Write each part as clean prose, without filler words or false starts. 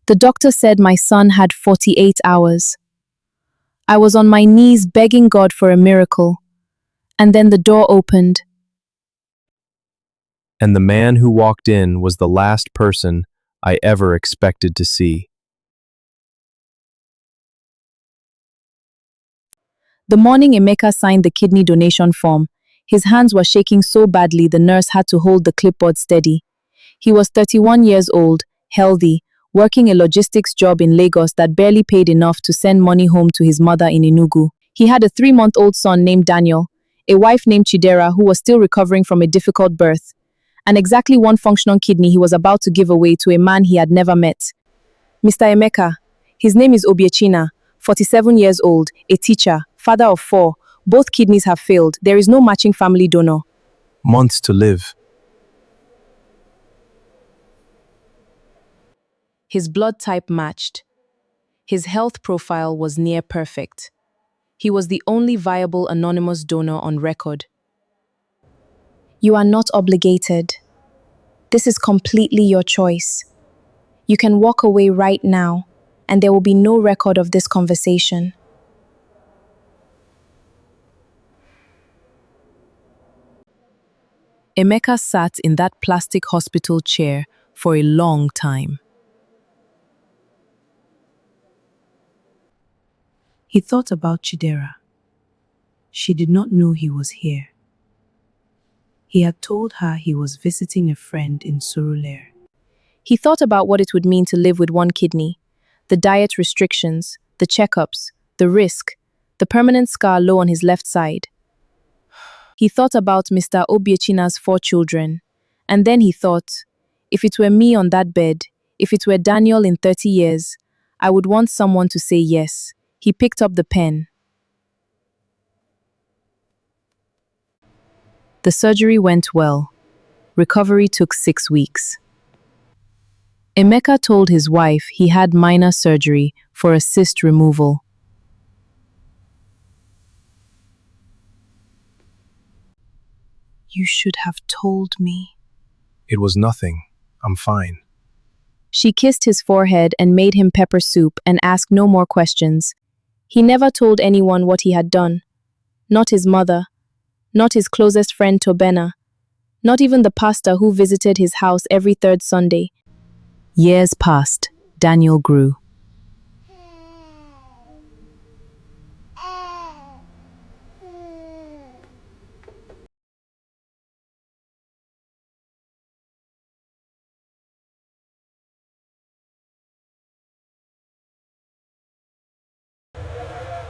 The doctor said my son had 48 hours. I was on my knees begging God for a miracle. And then the door opened. And the man who walked in was the last person I ever expected to see. The morning Emeka signed the kidney donation form, his hands were shaking so badly the nurse had to hold the clipboard steady. He was 31 years old, healthy, working a logistics job in Lagos that barely paid enough to send money home to his mother in Enugu. He had a 3-month-old son named Daniel, a wife named Chidera who was still recovering from a difficult birth, and exactly one functional kidney he was about to give away to a man he had never met. Mr. Emeka, his name is Obiechina, 47 years old, a teacher, father of 4. Both kidneys have failed. There is no matching family donor. Months to live. His blood type matched. His health profile was near perfect. He was the only viable anonymous donor on record. You are not obligated. This is completely your choice. You can walk away right now, and there will be no record of this conversation. Emeka sat in that plastic hospital chair for a long time. He thought about Chidera. She did not know he was here. He had told her he was visiting a friend in Surulere. He thought about what it would mean to live with one kidney, the diet restrictions, the checkups, the risk, the permanent scar low on his left side. He thought about Mr. Obiechina's 4 children, and then he thought, if it were me on that bed, if it were Daniel in 30 years, I would want someone to say yes. He picked up the pen. The surgery went well. Recovery took 6 weeks. Emeka told his wife he had minor surgery for a cyst removal. You should have told me. It was nothing. I'm fine. She kissed his forehead and made him pepper soup and asked no more questions. He never told anyone what he had done. Not his mother. Not his closest friend Tobena. Not even the pastor who visited his house every 3rd Sunday. Years passed. Daniel grew.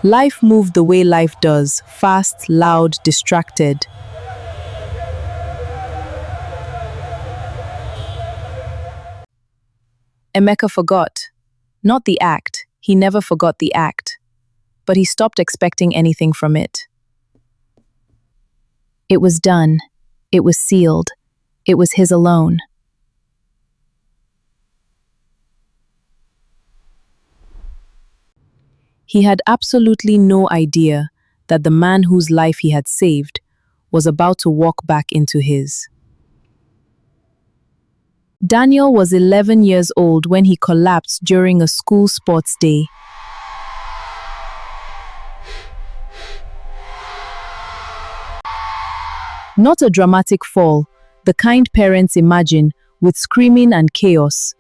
Life moved the way life does, fast, loud, distracted. Emeka forgot. Not the act. He never forgot the act. But he stopped expecting anything from it. It was done. It was sealed. It was his alone. He had absolutely no idea that the man whose life he had saved was about to walk back into his. Daniel was 11 years old when he collapsed during a school sports day. Not a dramatic fall, the kind parents imagine, with screaming and chaos.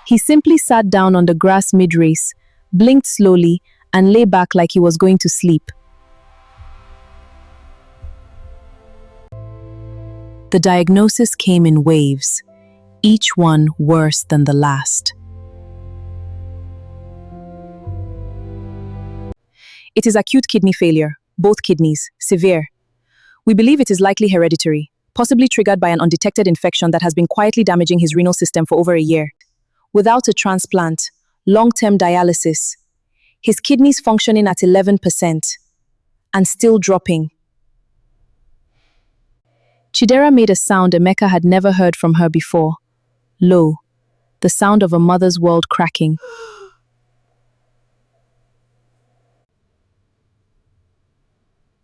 He simply sat down on the grass mid-race, blinked slowly, and lay back like he was going to sleep. The diagnosis came in waves, each one worse than the last. It is acute kidney failure, both kidneys, severe. We believe it is likely hereditary, possibly triggered by an undetected infection that has been quietly damaging his renal system for over a year. Without a transplant, long-term dialysis, his kidneys functioning at 11% and still dropping. Chidera made a sound Emeka had never heard from her before. Low, the sound of a mother's world cracking.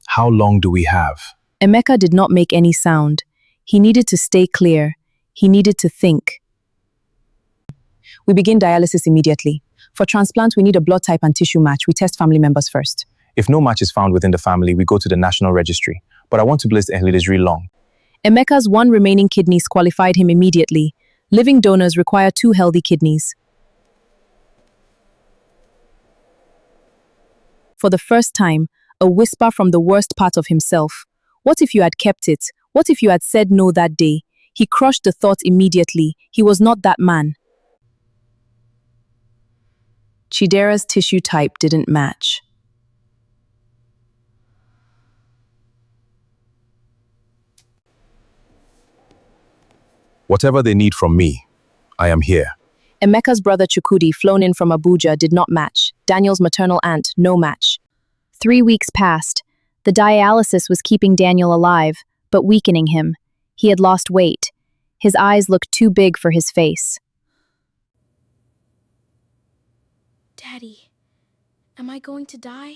How long do we have? Emeka did not make any sound. He needed to stay clear. He needed to think. We begin dialysis immediately. For transplant, we need a blood type and tissue match. We test family members first. If no match is found within the family, we go to the National Registry. But I want to blitz Ehlidisri long. Emeka's one remaining kidneys qualified him immediately. Living donors require 2 healthy kidneys. For the first time, a whisper from the worst part of himself. What if you had kept it? What if you had said no that day? He crushed the thought immediately. He was not that man. Chidera's tissue type didn't match. Whatever they need from me, I am here. Emeka's brother Chukudi, flown in from Abuja, did not match. Daniel's maternal aunt, no match. 3 weeks passed. The dialysis was keeping Daniel alive, but weakening him. He had lost weight. His eyes looked too big for his face. Daddy, am I going to die?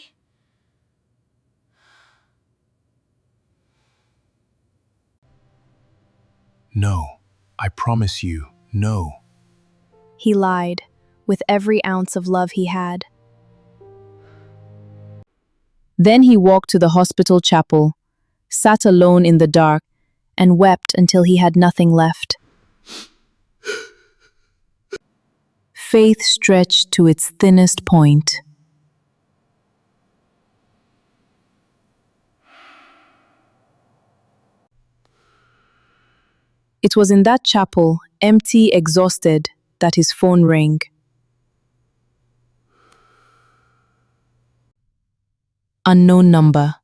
No, I promise you, no. He lied, with every ounce of love he had. Then he walked to the hospital chapel, sat alone in the dark, and wept until he had nothing left. Faith stretched to its thinnest point. It was in that chapel, empty, exhausted, that his phone rang. Unknown number.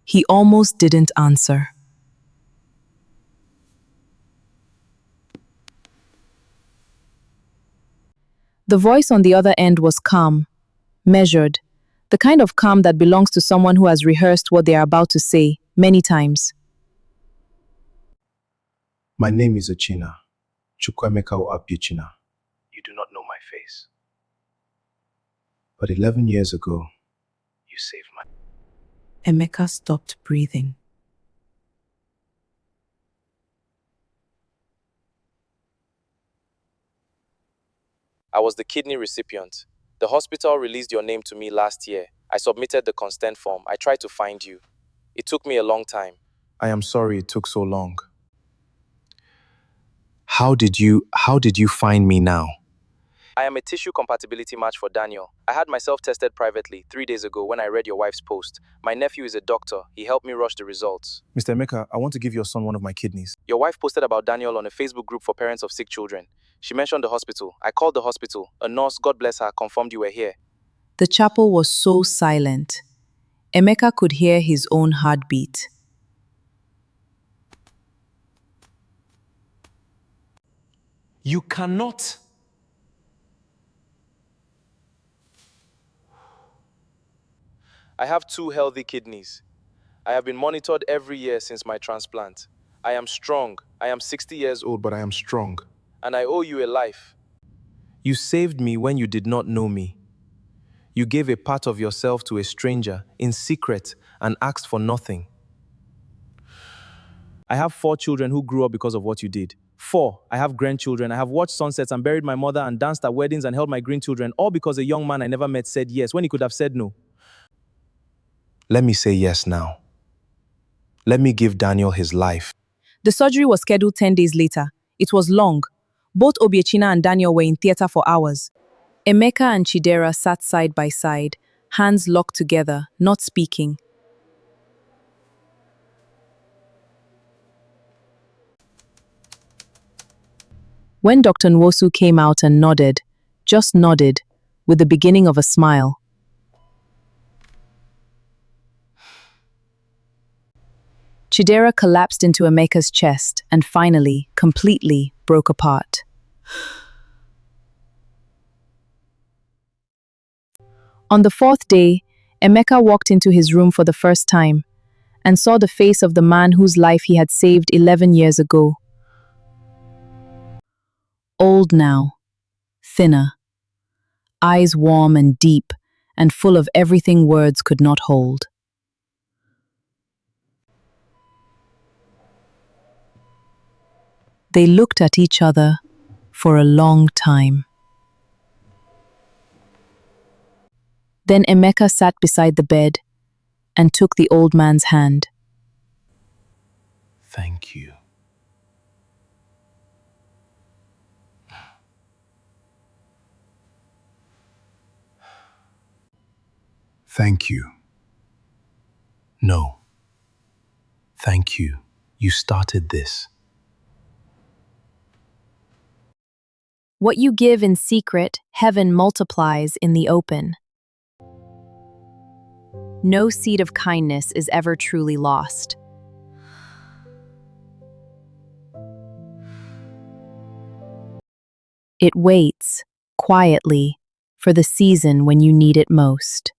He almost didn't answer. The voice on the other end was calm, measured, the kind of calm that belongs to someone who has rehearsed what they are about to say many times. My name is Ochina. Chukwemeka Oapichina. You do not know my face. But 11 years ago, you saved my... Emeka stopped breathing. I was the kidney recipient. The hospital released your name to me last year. I submitted the consent form. I tried to find you. It took me a long time. I am sorry it took so long. How did you find me now? I am a tissue compatibility match for Daniel. I had myself tested privately 3 days ago when I read your wife's post. My nephew is a doctor. He helped me rush the results. Mr. Emeka, I want to give your son one of my kidneys. Your wife posted about Daniel on a Facebook group for parents of sick children. She mentioned the hospital. I called the hospital. A nurse, God bless her, confirmed you were here. The chapel was so silent. Emeka could hear his own heartbeat. You cannot. I have 2 healthy kidneys. I have been monitored every year since my transplant. I am strong. I am 60 years old, But I am strong. and I owe you a life. You saved me when you did not know me. You gave a part of yourself to a stranger in secret and asked for nothing. I have 4 children who grew up because of what you did. 4. I have grandchildren. I have watched sunsets and buried my mother and danced at weddings and held my grandchildren, all because a young man I never met said yes when he could have said no. Let me say yes now. Let me give Daniel his life. The surgery was scheduled 10 days later. It was long. Both Obiechina and Daniel were in theater for hours. Emeka and Chidera sat side by side, hands locked together, not speaking. When Dr. Nwosu came out and nodded, just nodded, with the beginning of a smile. Chidera collapsed into Emeka's chest and finally, completely, broke apart. On the 4th day, Emeka walked into his room for the first time and saw the face of the man whose life he had saved 11 years ago. Old now, thinner, eyes warm and deep and full of everything words could not hold. They looked at each other for a long time. Then Emeka sat beside the bed and took the old man's hand. Thank you. Thank you. No. Thank you. You started this. What you give in secret, heaven multiplies in the open. No seed of kindness is ever truly lost. It waits, quietly, for the season when you need it most.